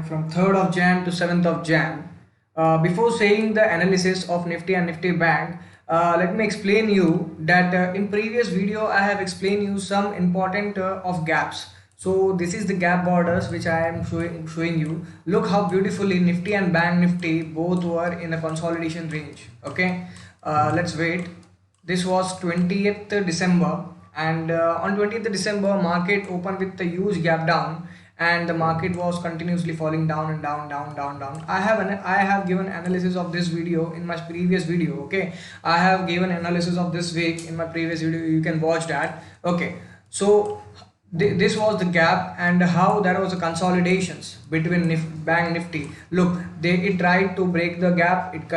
from 3rd of Jan to 7th of Jan. Before saying the analysis of Nifty and Nifty Bank, let me explain you that in previous video I have explained you some important of gaps. So this is the gap borders which I am showing you. Look how beautifully Nifty and Bank Nifty both were in a consolidation range. Okay, let's wait. This was 20th December, and on 20th December market opened with a huge gap down, and the market was continuously falling down and down. I have given analysis of this video in my previous video. Okay, I have given analysis of this week in my previous video. You can watch that. Okay, so this was the gap and how there was a consolidations between Bank Nifty. Look, it tried to break the gap, it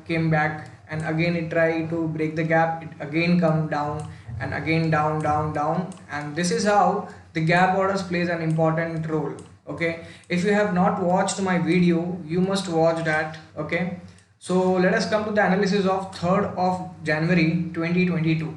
came back, and again it tried to break the gap, it again come down, and again down, and this is how the gap orders plays an important role. Okay, if you have not watched my video, you must watch that. Okay, so let us come to the analysis of 3rd of January 2022.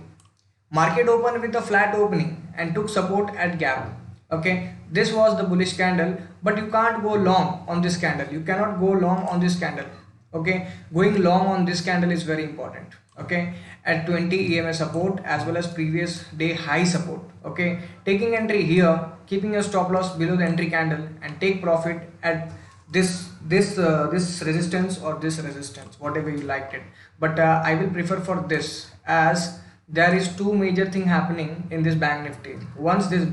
Market opened with a flat opening and took support at gap. Okay, this was the bullish candle, but you can't go long on this candle. You cannot go long on this candle. Okay, going long on this candle is very important. Okay, at 20 EMA support as well as previous day high support. Okay, taking entry here, keeping your stop loss below the entry candle, and take profit at this resistance or this resistance, whatever you liked it. But I will prefer for this, as there is two major thing happening in this Bank Nifty. Once this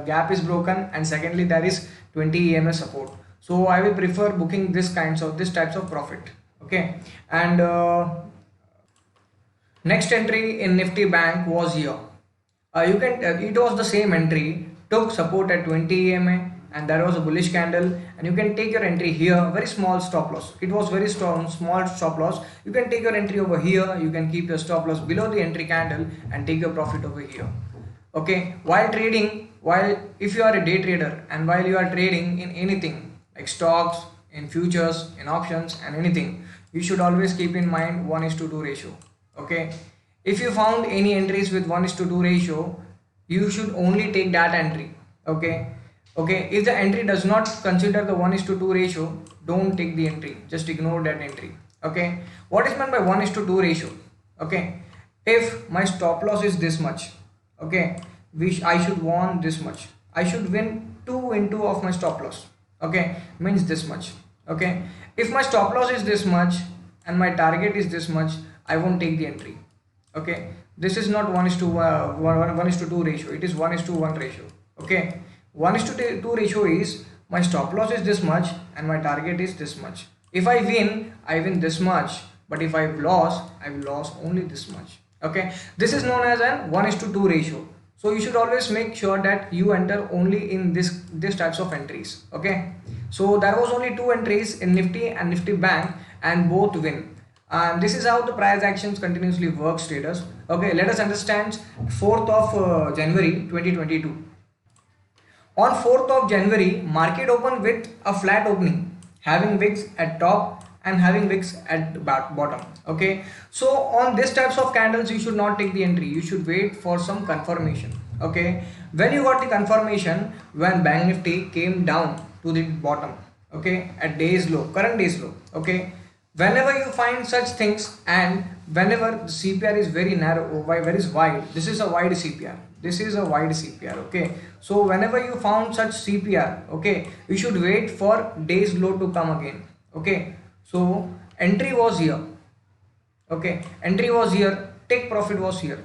gap is broken, and secondly there is 20 EMA support. So I will prefer booking this types of profit. Okay, and next entry in Nifty Bank was here. It was the same entry, took support at 20 EMA, and there was a bullish candle, and you can take your entry here. Very small stop loss. It was very strong small stop loss. You can take your entry over here. You can keep your stop loss below the entry candle and take your profit over here. Okay, while trading, if you are a day trader and while you are trading in anything like stocks, in futures, in options, and anything, you should always keep in mind 1:2 ratio. Okay, if you found any entries with 1:2 ratio, you should only take that entry. Okay, if the entry does not consider the 1:2 ratio, don't take the entry, just ignore that entry. Okay, what is meant by 1:2 ratio? Okay, if my stop loss is this much, okay, I should won this much, I should win 2 into of my stop loss. Okay, means this much. Okay, if my stop loss is this much and my target is this much, I won't take the entry. Okay, this is not 1:2 ratio, it is 1:1 ratio. Okay, 1:2 ratio is my stop loss is this much and my target is this much. If I win this much, but if I lost, I will lose only this much. Okay, this is known as an 1:2 ratio. So you should always make sure that you enter only in this types of entries. Okay, so there was only 2 entries in Nifty and Nifty Bank, and both win. And this is how the price actions continuously works, traders. Okay, let us understand 4th of January 2022. On 4th of January, market opened with a flat opening, having wicks at top and having wicks at bottom. Okay, so on these types of candles you should not take the entry, you should wait for some confirmation. Okay, when you got the confirmation, when Bank Nifty came down to the bottom, okay, at day's low, current day's low. Okay, whenever you find such things, and whenever the CPR is very narrow or very wide, this is a wide CPR, this is a wide CPR. Okay, so whenever you found such CPR, okay, you should wait for day's low to come again. Okay, so entry was here. Okay, entry was here, take profit was here.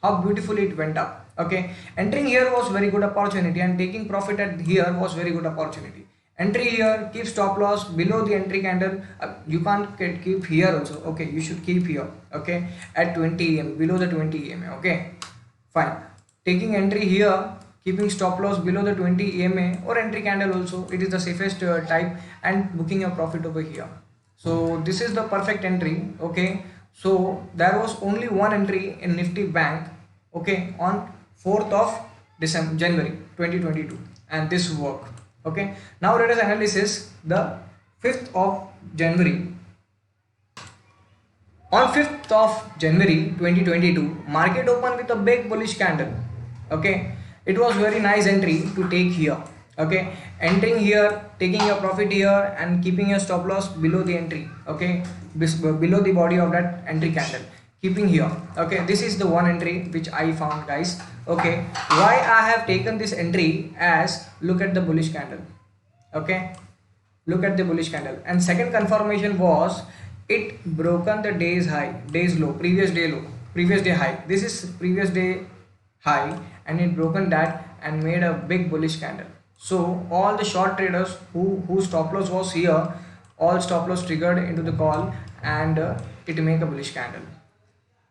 How beautifully it went up. Okay, entering here was very good opportunity, and taking profit at here was very good opportunity. Entry here, keep stop loss below the entry candle. You can't keep here also. Okay, you should keep here. Okay, at 20 EM, below the 20 EMA. Okay, fine. Taking entry here, keeping stop loss below the 20 EMA or entry candle also, it is the safest type, and booking your profit over here. So this is the perfect entry. Okay, so there was only one entry in Nifty Bank. Okay, on 4th of January 2022, and this worked. Okay, now let us analysis the 5th of January. On 5th of January 2022, market opened with a big bullish candle. Okay, it was very nice entry to take here. Okay, entering here, taking your profit here, and keeping your stop loss below the entry. Okay, below the body of that entry candle, keeping here. Okay, this is the one entry which I found, guys. Okay, why I have taken this entry as, look at the bullish candle. Okay, look at the bullish candle, and second confirmation was it broken the day's high, day's low, previous day low, previous day high. This is previous day high, and it broken that and made a big bullish candle. So all the short traders who stop loss was here, all stop loss triggered into the call, and it make a bullish candle.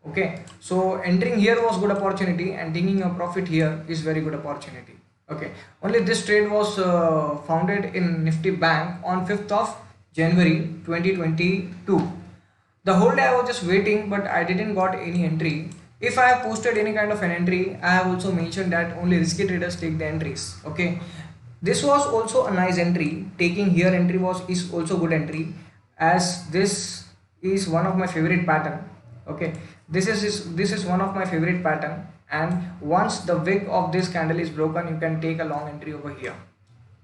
Okay, so entering here was good opportunity, and taking a profit here is very good opportunity. Okay, only this trade was founded in Nifty Bank on 5th of January 2022. The whole day I was just waiting, but I didn't got any entry. If I have posted any kind of an entry, I have also mentioned that only risky traders take the entries. Okay, this was also a nice entry. Taking here entry is also good entry, as this is one of my favorite pattern. Okay, this is one of my favorite pattern, and once the wick of this candle is broken, you can take a long entry over here.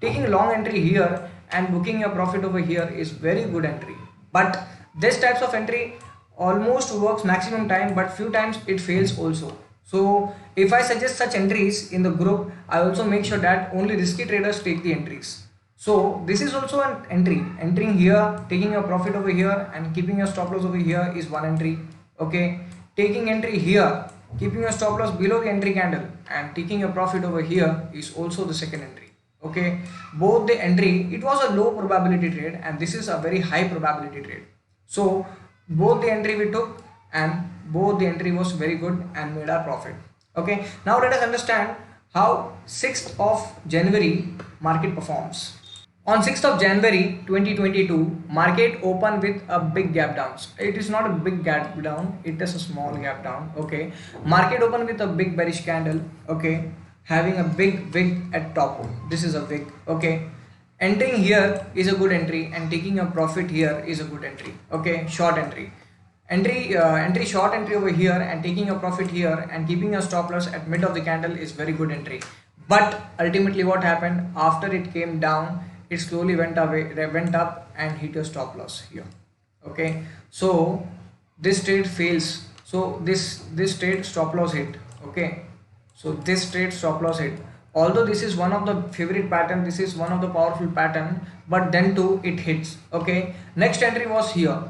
Taking long entry here and booking your profit over here is very good entry, but this types of entry almost works maximum time, but few times it fails also. So if I suggest such entries in the group, I also make sure that only risky traders take the entries. So this is also an entry. Entering here, taking your profit over here, and keeping your stop loss over here is one entry. Okay, taking entry here, keeping your stop loss below the entry candle, and taking your profit over here is also the second entry. Okay, both the entry, it was a low probability trade, and this is a very high probability trade. So both the entry we took, and both the entry was very good and made our profit. Okay, now let us understand how 6th of January market performs. On 6th of January 2022, market opened with a big gap down. It is not a big gap down, it is a small gap down. Okay, market opened with a big bearish candle. Okay, having a big wick at top. This is a wick. Okay, entering here is a good entry, and taking a profit here is a good entry. Okay, short entry. Entry short entry over here, and taking a profit here and keeping a stop loss at mid of the candle is very good entry. But ultimately what happened, after it came down, it slowly went up and hit your stop loss here. Okay, so this trade fails. So this trade stop loss hit. Okay, so this trade stop loss hit. Although this is one of the favorite pattern, this is one of the powerful pattern, but then too it hits. Okay, next entry was here.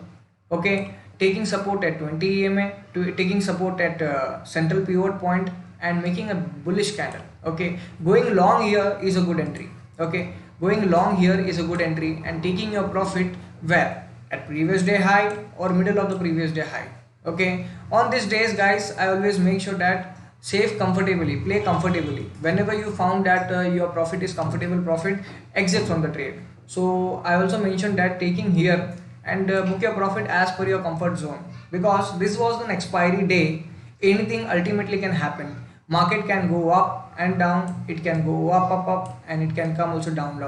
Okay, taking support at 20 EMA, taking support at central pivot point, and making a bullish candle. Okay, going long here is a good entry. Okay, going long here is a good entry, and taking your profit where, at previous day high or middle of the previous day high. Okay, on these days, guys, I always make sure that save comfortably, play comfortably. Whenever you found that your profit is comfortable profit, exit from the trade. So I also mentioned that taking here and book your profit as per your comfort zone, because this was an expiry day. Anything ultimately can happen. Market can go up and down, it can go up, and it can come also down.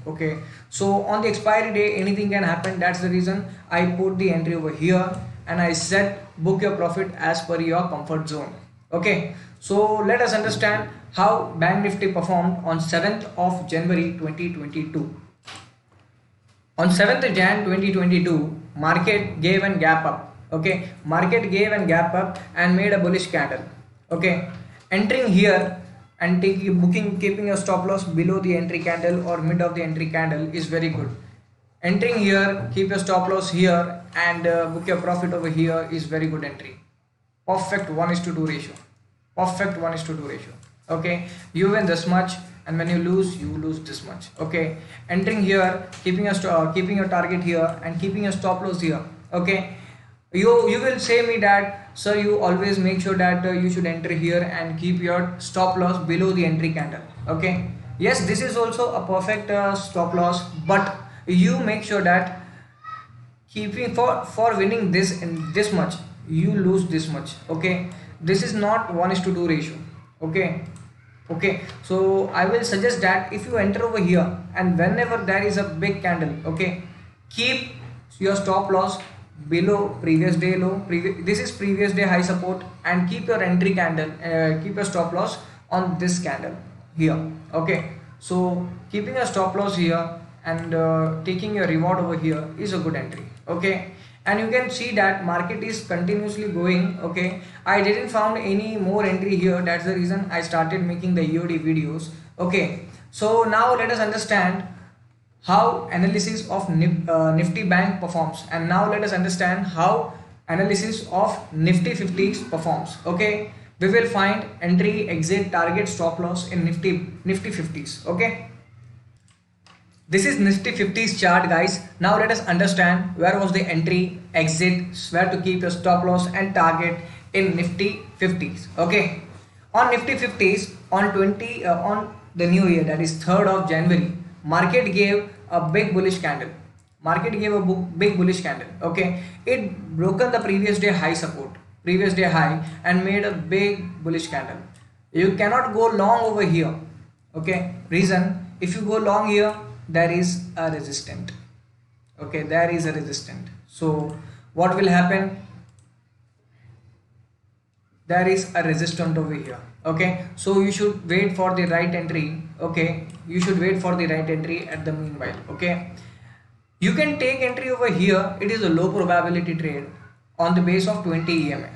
Okay, so on the expiry day anything can happen. That's the reason I put the entry over here, and I said book your profit as per your comfort zone. Okay, so let us understand how Bank Nifty performed on 7th of January 2022. On 7th Jan 2022, market gave and gap up. Okay, market gave and gap up and made a bullish candle. Okay, entering here and keeping your stop loss below the entry candle or mid of the entry candle is very good. Entering here, keep your stop loss here, and book your profit over here is very good entry. Perfect 1:2 ratio. Perfect 1:2 ratio. Okay, you win this much, and when you lose this much. Okay, entering here, keeping your target here, and keeping your stop loss here. Okay, you will say me that, sir, you always make sure that you should enter here and keep your stop loss below the entry candle. Okay, yes, this is also a perfect stop loss, but you make sure that keeping for winning this in this much, you lose this much. Okay, this is not 1:2 ratio. Okay, so I will suggest that if you enter over here, and whenever there is a big candle, okay, keep your stop loss below previous day low. This is previous day high support, and keep your entry candle, keep your stop loss on this candle here. Okay, So keeping a stop loss here and taking your reward over here is a good entry. Okay, and you can see that market is continuously going. Okay, I didn't found any more entry here. That's the reason I started making the EOD videos. Okay, so now let us understand how analysis of Nifty Bank performs, and now let us understand how analysis of Nifty 50s performs. Okay, we will find entry, exit, target, stop loss in Nifty 50s. Okay, this is Nifty 50s chart, guys. Now let us understand where was the entry, exit, where to keep your stop loss and target in Nifty 50s. Okay, on Nifty 50s on the new year, that is 3rd of January, market gave a big bullish candle. Market gave a big bullish candle. Okay, it broken the previous day high support, previous day high, and made a big bullish candle. You cannot go long over here. Okay, reason, if you go long here, there is a resistant. Okay, there is a resistant. So what will happen? There is a resistant over here. Okay, so you should wait for the right entry. Okay, you should wait for the right entry at the meanwhile. Okay, you can take entry over here. It is a low probability trade on the base of 20 EMA.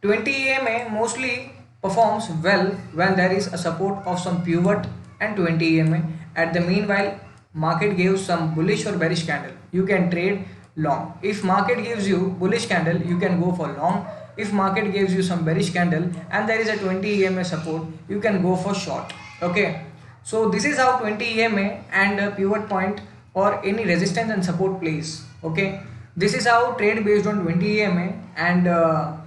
20 EMA mostly performs well when there is a support of some pivot and 20 EMA. At the meanwhile, market gives some bullish or bearish candle, you can trade long. If market gives you bullish candle, you can go for long. If market gives you some bearish candle and there is a 20 EMA support, you can go for short. Okay, so this is how 20 EMA and pivot point or any resistance and support plays. Okay, this is how trade based on 20 EMA and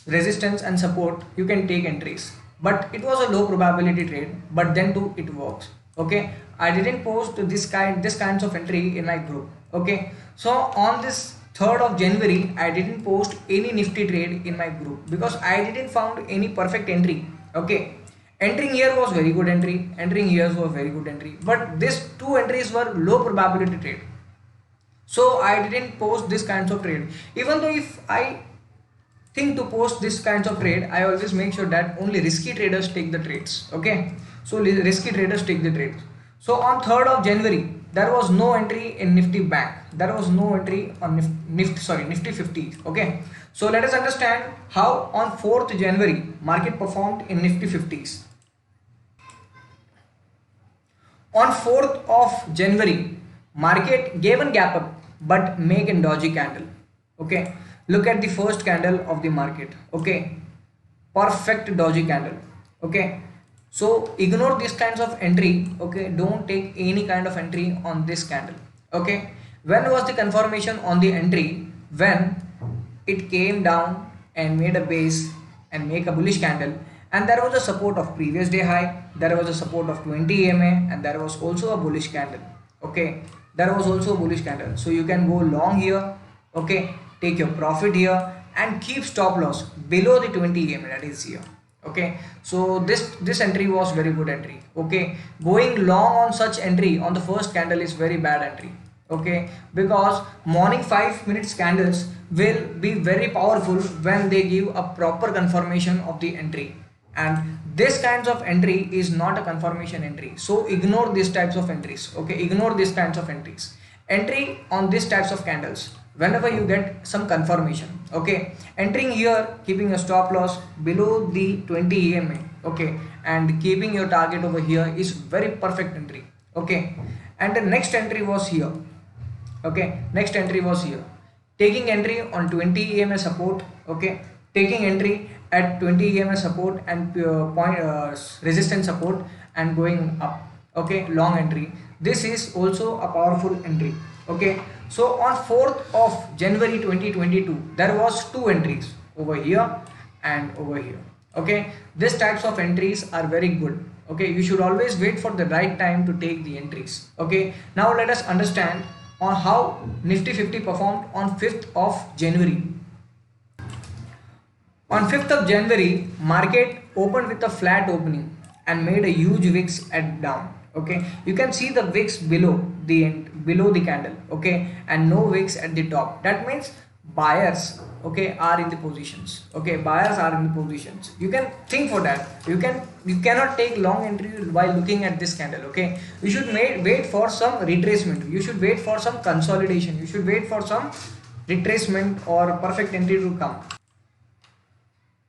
resistance and support you can take entries. But it was a low probability trade, but then too it works. Okay, I didn't post this kinds of entry in my group. Okay, so on this 3rd of January, I didn't post any Nifty trade in my group because I didn't found any perfect entry. Okay, entering here was very good entry, entering here was very good entry, but these two entries were low probability trade. So I didn't post this kinds of trade. Even though if I think to post this kinds of trade, I always make sure that only risky traders take the trades. Okay, so risky traders take the trades. So on 3rd of January, there was no entry in Nifty Bank. There was no entry on Nifty 50. Okay, so let us understand how on 4th January market performed in Nifty 50s. On 4th of January, market gave a gap up but make a dodgy candle. Okay, look at the first candle of the market. Okay, perfect dodgy candle. Okay, so ignore these kinds of entry. Okay, don't take any kind of entry on this candle. Okay, when was the confirmation on the entry? When it came down and made a base and make a bullish candle, and there was a support of previous day high, there was a support of 20 EMA, and there was also a bullish candle. Okay, there was also a bullish candle, so you can go long here. Okay, take your profit here and keep stop loss below the 20 EMA, that is here. Okay, so this entry was very good entry. Okay, going long on such entry on the first candle is very bad entry. Okay, because morning 5 minutes candles will be very powerful when they give a proper confirmation of the entry, and this kinds of entry is not a confirmation entry, so ignore these types of entries. Okay, ignore these kinds of entries. Entry on these types of candles whenever you get some confirmation. Okay, entering here, keeping a stop loss below the 20 EMA. Okay, and keeping your target over here is very perfect entry. Okay, and the next entry was here. Okay, next entry was here, taking entry on 20 EMA support. Okay, taking entry at 20 EMA support and resistance support and going up. Okay, long entry. This is also a powerful entry. Okay, so on 4th of January 2022, there was two entries over here and over here. Okay, these types of entries are very good. Okay, you should always wait for the right time to take the entries. Okay, now let us understand on how Nifty 50 performed on 5th of January. On 5th of January, market opened with a flat opening and made a huge wicks at down. Okay, you can see the wicks below the candle. Okay, and no wicks at the top. That means buyers, okay, are in the positions. Okay, buyers are in the positions. You can think for that. You cannot take long entry while looking at this candle. Okay, you should wait for some retracement. You should wait for some consolidation. You should wait for some retracement or perfect entry to come.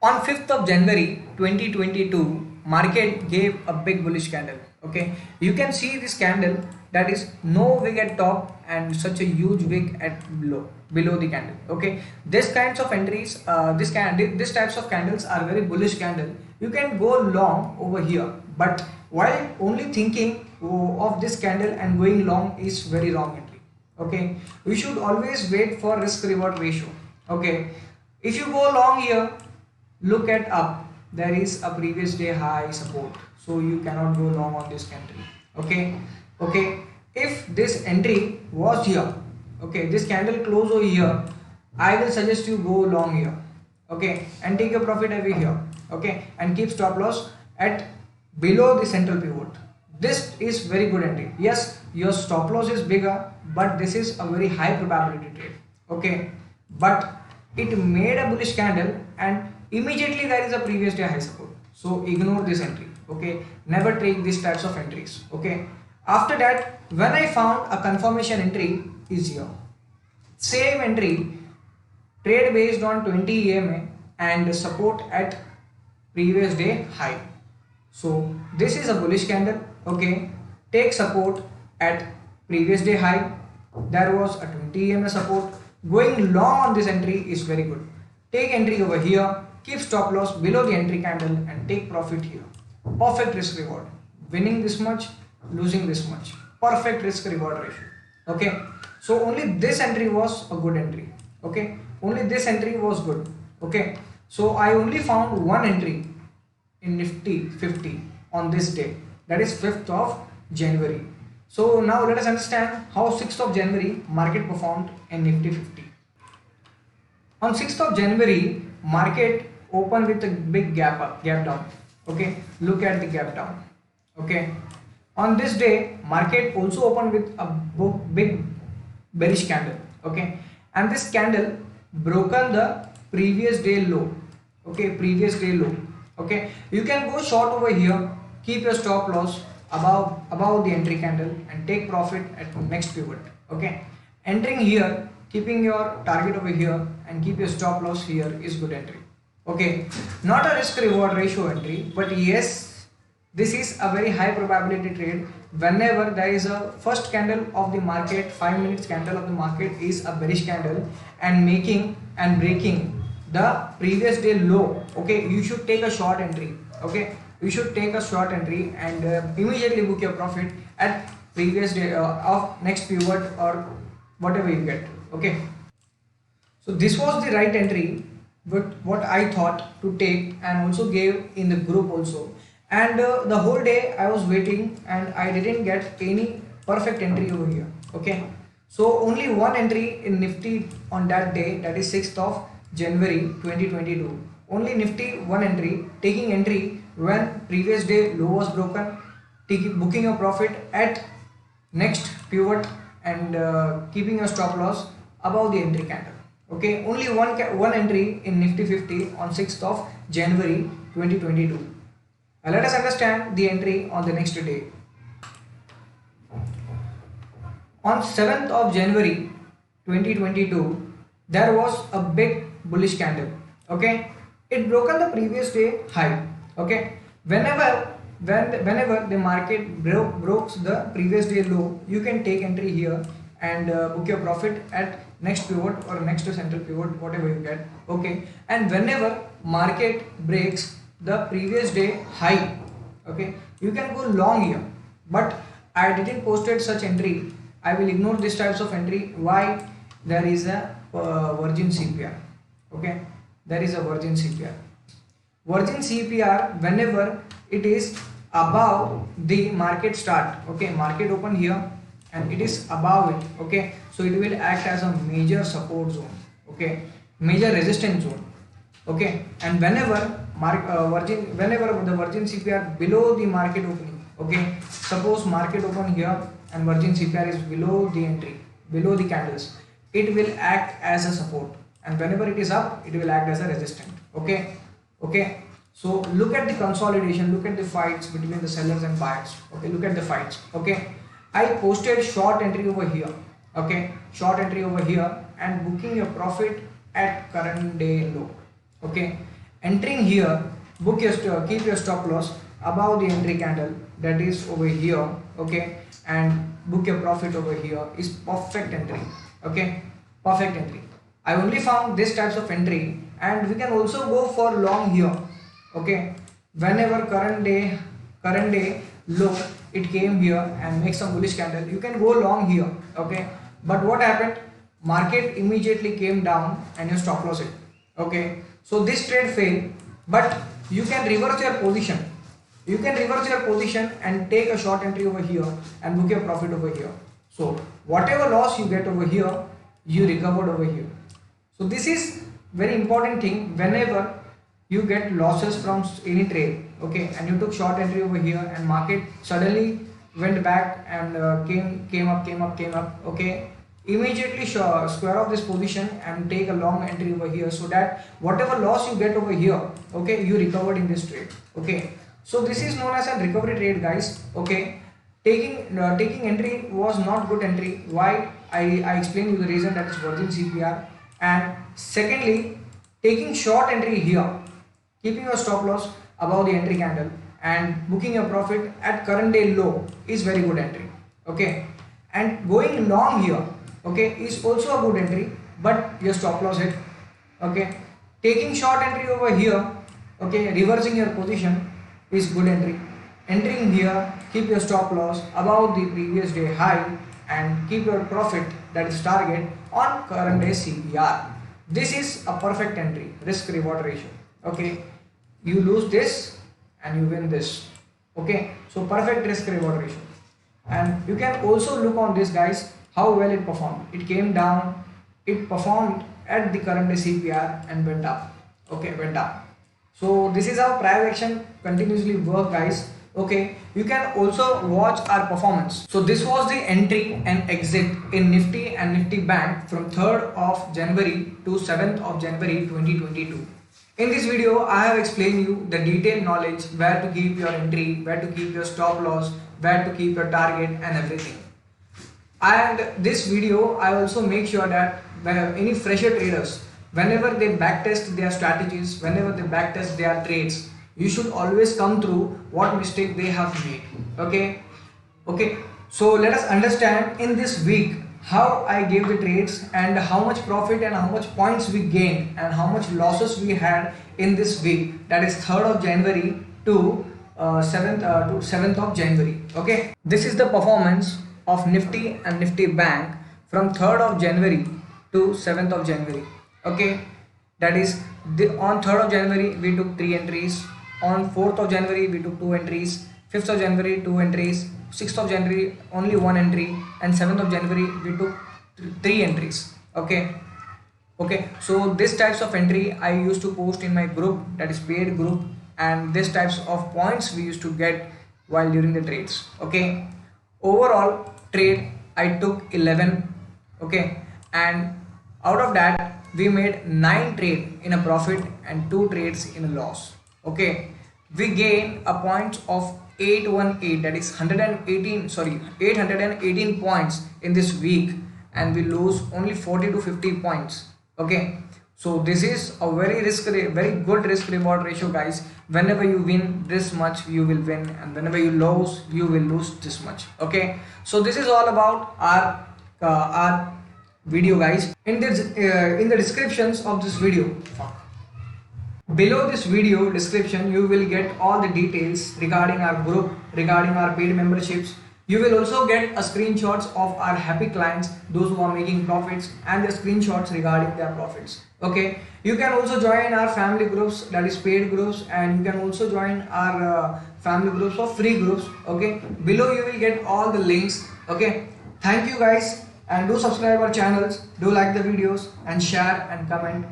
On 5th of January 2022, market gave a big bullish candle. Okay, you can see this candle, that is no wick at top and such a huge wick at below the candle. Okay, this kinds of entries, this types of candles are very bullish candle. You can go long over here, but while only thinking of this candle and going long is very wrong entry. Okay, we should always wait for risk reward ratio. Okay, if you go long here, look at up, there is a previous day high support, so you cannot go long on this entry. Okay, if this entry was here, okay, this candle close over here, I will suggest you go long here. Okay, and take your profit over here. Okay, and keep stop loss at below the central pivot. This is very good entry. Yes, your stop loss is bigger, but this is a very high probability trade. Okay, but it made a bullish candle and immediately there is a previous day high support, so ignore this entry. Okay, never take these types of entries. Okay, after that, when I found a confirmation entry is here, same entry, trade based on 20 EMA and support at previous day high, so this is a bullish candle. Okay, take support at previous day high, there was a 20 EMA support. Going long on this entry is very good. Take entry over here, keep stop loss below the entry candle and take profit here. Perfect risk reward. Winning this much, losing this much. Perfect risk reward ratio. Okay, so only this entry was a good entry. Okay, only this entry was good. Okay, so I only found one entry in Nifty 50 on this day, that is 5th of January. So now let us understand how 6th of January market performed in Nifty 50. On 6th of January, market opened with a big gap down. Okay, look at the gap down. Okay, on this day, market also opened with a big bearish candle. Okay, and this candle broken the previous day low. Okay, previous day low. Okay, you can go short over here, keep your stop loss above the entry candle and take profit at next pivot. Okay, entering here, keeping your target over here and keep your stop loss here is good entry. Okay, not a risk reward ratio entry, but yes, this is a very high probability trade. Whenever there is a first candle of the market, 5 minutes candle of the market is a bearish candle and making and breaking the previous day low, okay, you should take a short entry. Okay, you should take a short entry and immediately book your profit at previous day of next pivot or whatever you get. Okay, so this was the right entry, but what I thought to take and also gave in the group also, and the whole day I was waiting and I didn't get any perfect entry over here. Okay, so only one entry in Nifty on that day, that is 6th of January 2022. Only Nifty one entry, taking entry when previous day low was broken, booking your profit at next pivot and keeping your stop loss above the entry candle. Okay, only one entry in Nifty 50 on 6th of January 2022. Let us understand the entry on the next day. On 7th of January 2022, there was a big bullish candle. Okay, it broken the previous day high. Okay, whenever the market broke the previous day low, you can take entry here and book your profit at next pivot or next to central pivot, whatever you get. Okay, and whenever market breaks the previous day high, okay, you can go long here, but I didn't posted such entry. I will ignore these types of entry. Why? There is a virgin CPR. Okay, there is a virgin CPR. Virgin CPR, whenever it is above the market start, okay, market open here and it is above it, okay, so it will act as a major support zone, okay, major resistance zone. Okay, and whenever the virgin CPR below the market opening, okay, suppose market open here and virgin CPR is below the entry, below the candles, it will act as a support. and whenever it is up, it will act as a resistance. Okay. So look at the consolidation, look at the fights between the sellers and buyers. Okay, look at the fights. Okay, I posted short entry over here. Okay, short entry over here and booking your profit at current day low. Okay, entering here, book your keep your stop loss above the entry candle, that is over here. Okay, and book your profit over here is perfect entry. Okay, perfect entry. I only found this types of entry, and we can also go for long here. Okay, whenever current day low, it came here and make some bullish candle, you can go long here. Okay, but what happened, market immediately came down and you stop loss it. Okay, so this trade failed, but you can reverse your position. You can reverse your position and take a short entry over here and book your profit over here. So whatever loss you get over here, you recovered over here. So this is very important thing whenever you get losses from any trade. Okay, and you took short entry over here and market suddenly went back and came up. Okay, immediately square off this position and take a long entry over here, so that whatever loss you get over here, okay, you recovered in this trade. Okay, so this is known as a recovery trade, guys. Okay, taking entry was not good entry. Why? I explained you the reason, that is virgin CPR. And secondly, taking short entry here, keeping your stop loss above the entry candle and booking your profit at current day low is very good entry. Okay, and going long here, okay, is also a good entry, but your stop loss hit. Okay, taking short entry over here, okay, reversing your position is good entry. Entering here, keep your stop loss above the previous day high and keep your profit, that is target, on current day CPR. This is a perfect entry, risk reward ratio. Okay, you lose this and you win this. Okay, so perfect risk reward ratio. And you can also look on this, guys, how well it performed. It came down, it performed at the current day CPR and went up. Okay, went up. So this is how prior action continuously work, guys. Okay, you can also watch our performance. So this was the entry and exit in Nifty and Nifty Bank from 3rd of January to 7th of January 2022. In this video, I have explained you the detailed knowledge, where to keep your entry, where to keep your stop loss, where to keep your target and everything. And this video, I also make sure that any fresher traders, whenever they backtest their strategies, whenever they backtest their trades, you should always come through what mistake they have made. Okay, so let us understand in this week how I gave the trades and how much profit and how much points we gained and how much losses we had in this week, that is 3rd of January to 7th of January. Okay, this is the performance of Nifty and Nifty Bank from 3rd of January to 7th of January. Okay, that is on 3rd of January we took 3 entries, on 4th of January we took 2 entries, 5th of January 2 entries, 6th of January only 1 entry, and 7th of January we took 3 entries. Okay, so this types of entry I used to post in my group, that is paid group, and this types of points we used to get while during the trades. Okay, overall trade I took 11. Okay, and out of that we made 9 trade in a profit and 2 trades in a loss. Okay, we gain a point of 818, that is 818 points in this week, and we lose only 40 to 50 points. Okay, so this is a very good risk reward ratio, guys. Whenever you win this much, you will win, and whenever you lose, you will lose this much. Okay, so this is all about our video, guys. In the descriptions of this video, below this video description, you will get all the details regarding our group, regarding our paid memberships. You will also get a screenshots of our happy clients, those who are making profits, and the screenshots regarding their profits. Okay, you can also join our family groups, that is paid groups, and you can also join our family groups or free groups. Okay, below you will get all the links. Okay, thank you, guys, and do subscribe our channels, do like the videos and share and comment.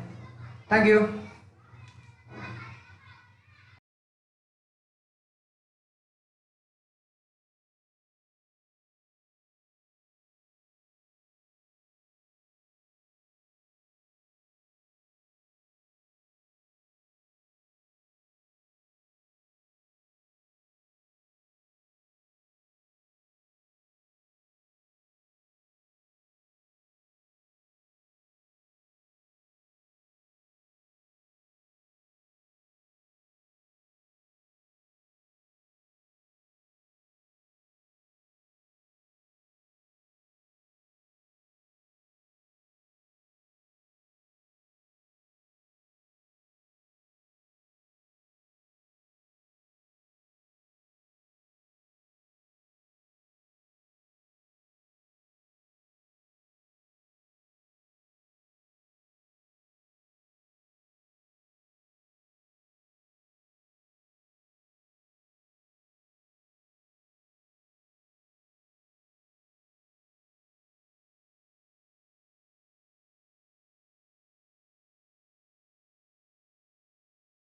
Thank you.